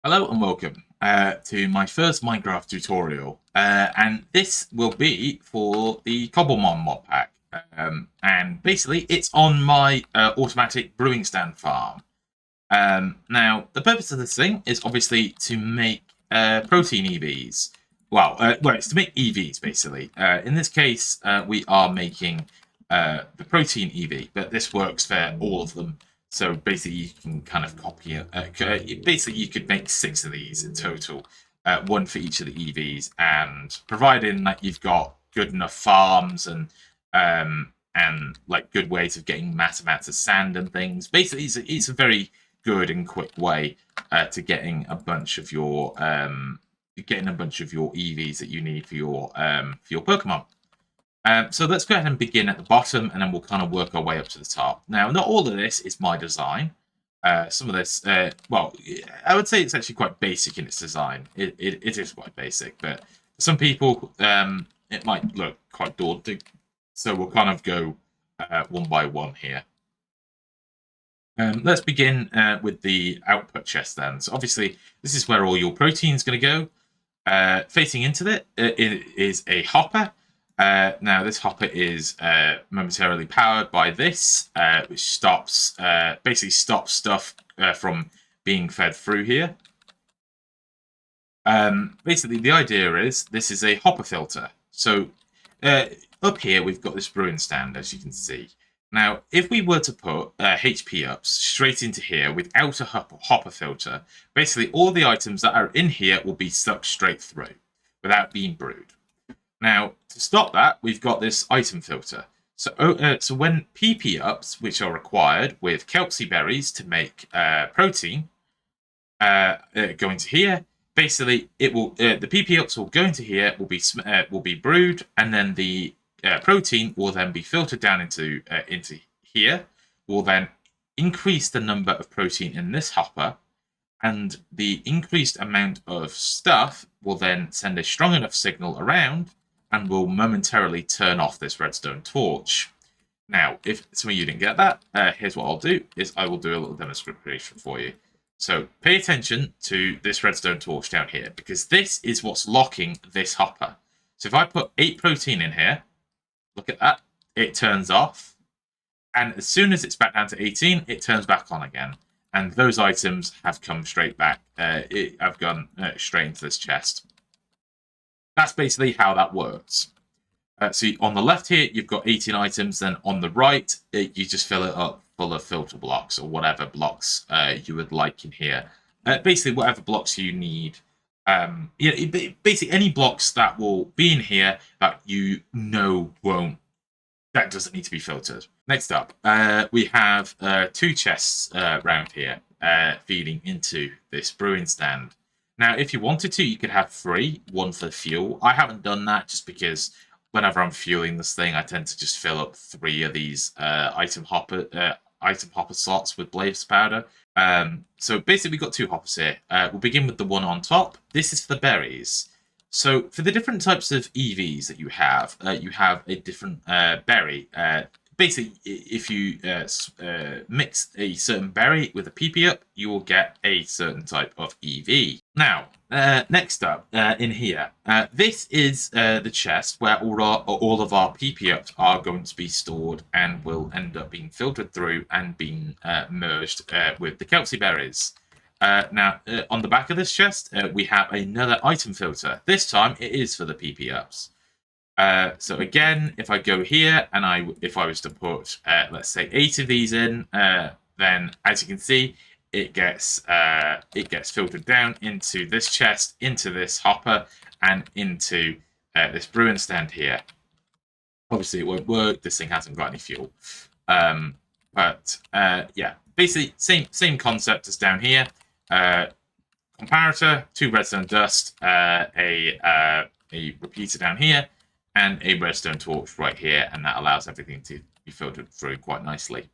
Hello and welcome to my first Minecraft tutorial, and this will be for the Cobblemon mod pack. And basically, it's on my automatic brewing stand farm. Now, the purpose of this thing is obviously to make protein EVs. Well, it's to make EVs basically. In this case, we are making the protein EV, but this works for all of them. So basically, you can kind of copy it. Basically, you could make 6 of these in total, one for each of the EVs, and providing that you've got good enough farms and like good ways of getting massive amounts of sand and things. Basically, it's a very good and quick way to getting a bunch of your EVs that you need for your Pokemon. So let's go ahead and begin at the bottom, and then we'll kind of work our way up to the top. Now, not all of this is my design. Some of this, well, I would say it's actually quite basic in its design. It is quite basic, but for some people, it might look quite daunting. So we'll kind of go one by one here. Let's begin with the output chest then. So obviously, this is where all your protein is going to go. Facing into it is a hopper. Now, this hopper is momentarily powered by this, which basically stops stuff from being fed through here. Basically, the idea is this is a hopper filter. So up here, we've got this brewing stand, as you can see. Now, if we were to put HP ups straight into here without a hopper filter, basically all the items that are in here will be sucked straight through without being brewed. Now, to stop that, we've got this item filter. So when PP ups, which are required with Kelpsy berries to make protein, go into here. Basically, it will the PP ups will go into here, will be brewed, and then the protein will then be filtered down into here. Will then increase the number of protein in this hopper, and the increased amount of stuff will then send a strong enough signal around and will momentarily turn off this redstone torch. Now, if some of you didn't get that, here's what I'll do, is I will do a little demonstration for you. So pay attention to this redstone torch down here, because this is what's locking this hopper. So if I put 8 protein in here, look at that, it turns off. And as soon as it's back down to 18, it turns back on again. And those items have come straight back. I've gone straight into this chest. That's basically how that works. So on the left here, you've got 18 items. Then on the right, you just fill it up full of filter blocks or whatever blocks you would like in here. Basically, whatever blocks you need. Basically, any blocks that will be in here that you know won't. That doesn't need to be filtered. Next up, we have 2 chests around here feeding into this brewing stand. Now, if you wanted to, you could have 3, one for fuel. I haven't done that just because whenever I'm fueling this thing, I tend to just fill up 3 of these item hopper slots with blaze powder. So basically, we've got 2 hoppers here. We'll begin with the one on top. This is for the berries. So for the different types of EVs that you have a different berry. Basically, if you mix a certain berry with a PP up, you will get a certain type of EV. Now, next up in here, this is the chest where all of our PP ups are going to be stored and will end up being filtered through and being merged with the Kelpsy berries. Now, on the back of this chest, we have another item filter. This time, it is for the PP ups. So again, if I go here and if I was to put, let's say, 8 of these in, then as you can see, it gets filtered down into this chest, into this hopper, and into this brewing stand here. Obviously, it won't work. This thing hasn't got any fuel. But yeah, basically same concept as down here. Comparator, 2 redstone dust, a repeater down here, and a redstone torch right here, and that allows everything to be filtered through quite nicely.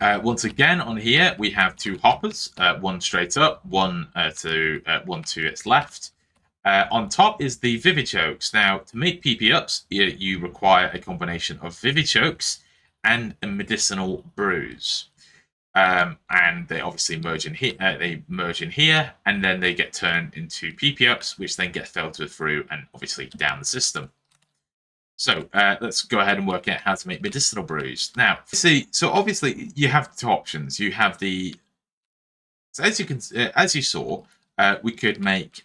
Once again, on here, we have 2 hoppers, one straight up, one to its left. On top is the Vivichokes. Now, to make PP ups, you require a combination of Vivichokes and medicinal brews. and they obviously merge in here. They merge in here, and then they get turned into PP ups, which then get filtered through and obviously down the system. So let's go ahead and work out how to make medicinal brews. Now, see, so obviously you have two options. You have the, so as you saw, we could make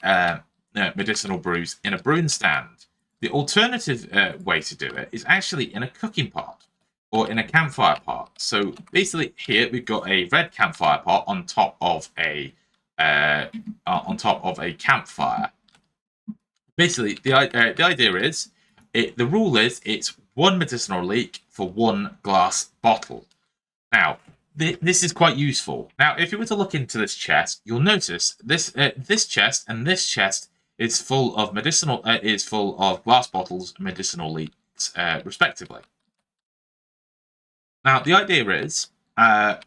medicinal brews in a brewing stand. The alternative way to do it is actually in a cooking pot or in a campfire pot. So basically, here we've got a red campfire pot on top of a campfire. Basically, the idea is, the rule is it's one medicinal leek for one glass bottle. Now, this is quite useful. Now, if you were to look into this chest, you'll notice this chest and this chest is full of glass bottles, medicinal leeks, respectively. Now, the idea is, I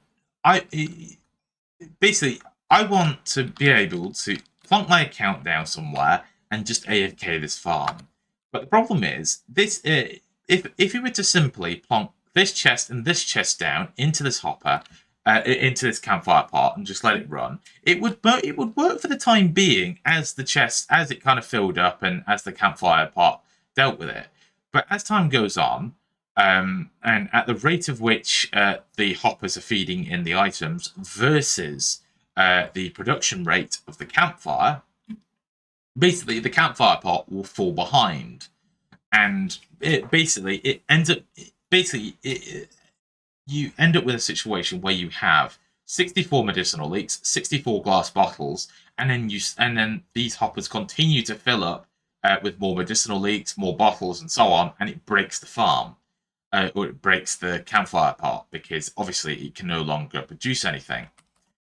want to be able to plonk my account down somewhere and just AFK this farm. But the problem is, this if you were to simply plonk this chest and this chest down into this hopper, into this campfire pot, and just let it run, it would work for the time being as it kind of filled up and as the campfire pot dealt with it. But as time goes on, and at the rate of which the hoppers are feeding in the items versus the production rate of the campfire, basically the campfire pot will fall behind, and you end up with a situation where you have 64 medicinal leeks, 64 glass bottles, and then these hoppers continue to fill up with more medicinal leeks, more bottles, and so on, and it breaks the farm. Or it breaks the campfire pot, because obviously it can no longer produce anything.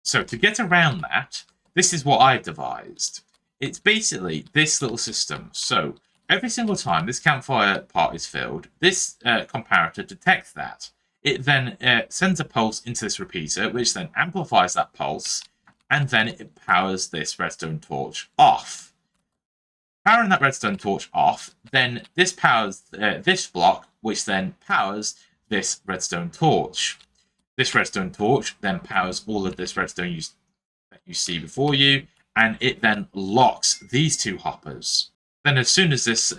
So to get around that, this is what I've devised. It's basically this little system. So every single time this campfire pot is filled, this comparator detects that. It then sends a pulse into this repeater, which then amplifies that pulse, and then it powers this redstone torch off. Powering that redstone torch off, then this powers this block, which then powers this redstone torch. This redstone torch then powers all of this redstone that you see before you, and it then locks these two hoppers. Then as soon as this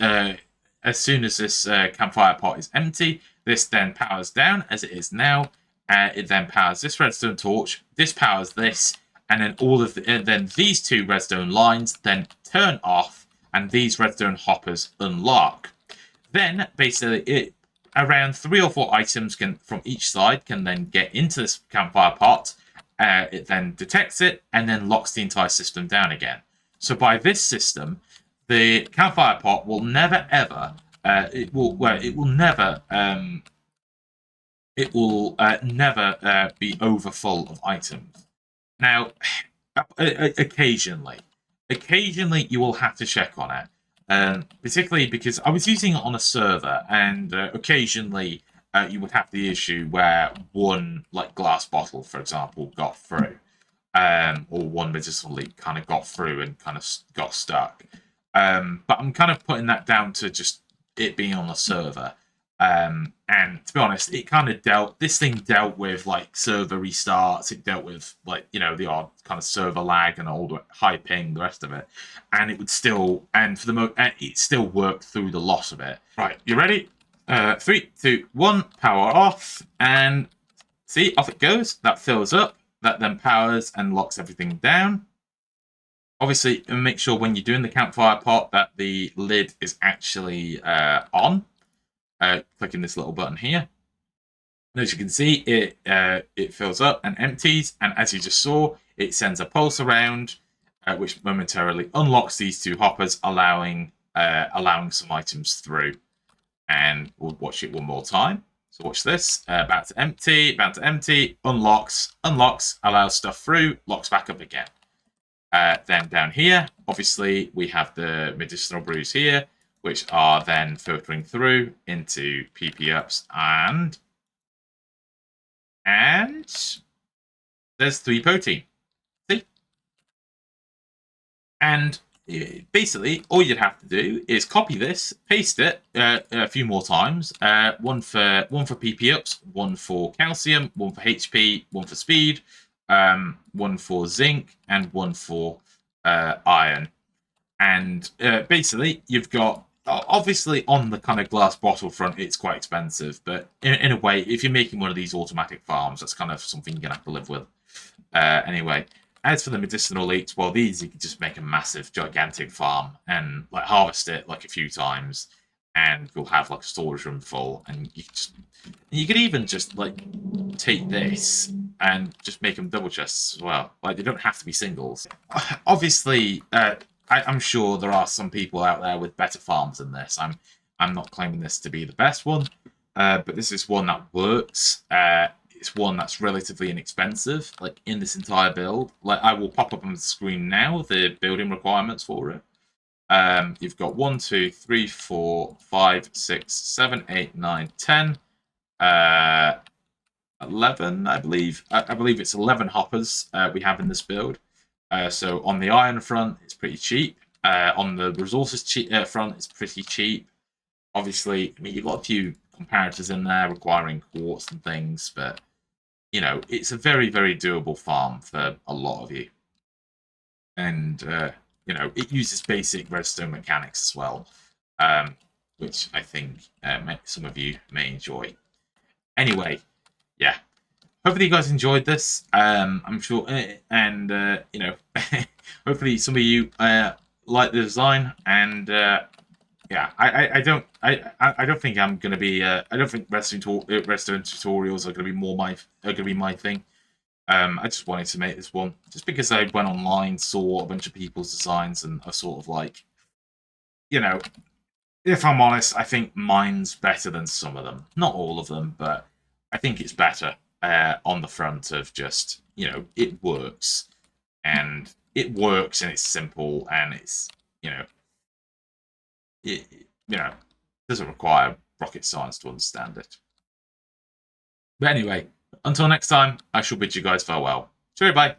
campfire pot is empty, this then powers down as it is now. It then powers this redstone torch. This powers this, and then then these two redstone lines then turn off, and these redstone hoppers unlock. Then basically, around 3 or 4 items from each side can then get into this campfire pot. It then detects it and then locks the entire system down again. So by this system, the campfire pot will never ever never be overfull of items. Now, occasionally you will have to check on it, particularly because I was using it on a server, and occasionally you would have the issue where one glass bottle, for example, got through, or one medicinal leak kind of got through and kind of got stuck. But I'm kind of putting that down to just it being on a server. And to be honest, this thing dealt with server restarts. It dealt with the odd kind of server lag and all the high ping, the rest of it, and it would still, and for the most, it still worked through the loss of it. Right, you ready? 3, 2, 1, power off, and see, off it goes. That fills up. That then powers and locks everything down. Obviously, make sure when you're doing the campfire pot that the lid is actually on. Clicking this little button here. And as you can see, it fills up and empties, and as you just saw, it sends a pulse around, which momentarily unlocks these two hoppers, allowing some items through. And we'll watch it one more time. So watch this. About to empty, unlocks, allows stuff through, locks back up again. Then down here, obviously, we have the medicinal brews here, which are then filtering through into PP ups, and there's 3 protein. See? And basically, all you'd have to do is copy this, paste it a few more times. One for PP ups, one for calcium, one for HP, one for speed, one for zinc, and one for iron. And basically, you've got, obviously on the kind of glass bottle front, it's quite expensive, but in a way, if you're making one of these automatic farms, that's kind of something you're gonna have to live with. Anyway. As for the medicinal leeks, well, these you can just make a massive, gigantic farm and like harvest it like a few times, and you'll have like a storage room full. And you could even just like take this and just make them double chests as well. Like they don't have to be singles. Obviously, I'm sure there are some people out there with better farms than this. I'm not claiming this to be the best one, but this is one that works. It's one that's relatively inexpensive, like in this entire build. Like I will pop up on the screen now the building requirements for it. You've got 1, 2, 3, 4, 5, 6, 7, 8, 9, 10, 11, I believe. I believe it's 11 hoppers we have in this build. So on the iron front, it's pretty cheap. On the resources front, it's pretty cheap. Obviously, I mean, you've got a few comparators in there requiring quartz and things, but you know, it's a very, very doable farm for a lot of you. And, you know, it uses basic redstone mechanics as well, which I think some of you may enjoy. Anyway, yeah. Hopefully you guys enjoyed this. I'm sure, and, you know, hopefully some of you like the design, and, yeah, I don't think I'm gonna be. I don't think redstone tutorials are gonna be my thing. I just wanted to make this one just because I went online, saw a bunch of people's designs, and are sort of like, you know, if I'm honest, I think mine's better than some of them. Not all of them, but I think it's better on the front of just, you know, it works, and it's simple, and it's, you know. It, you know, doesn't require rocket science to understand it. But anyway, until next time, I shall bid you guys farewell. Cheerio, bye.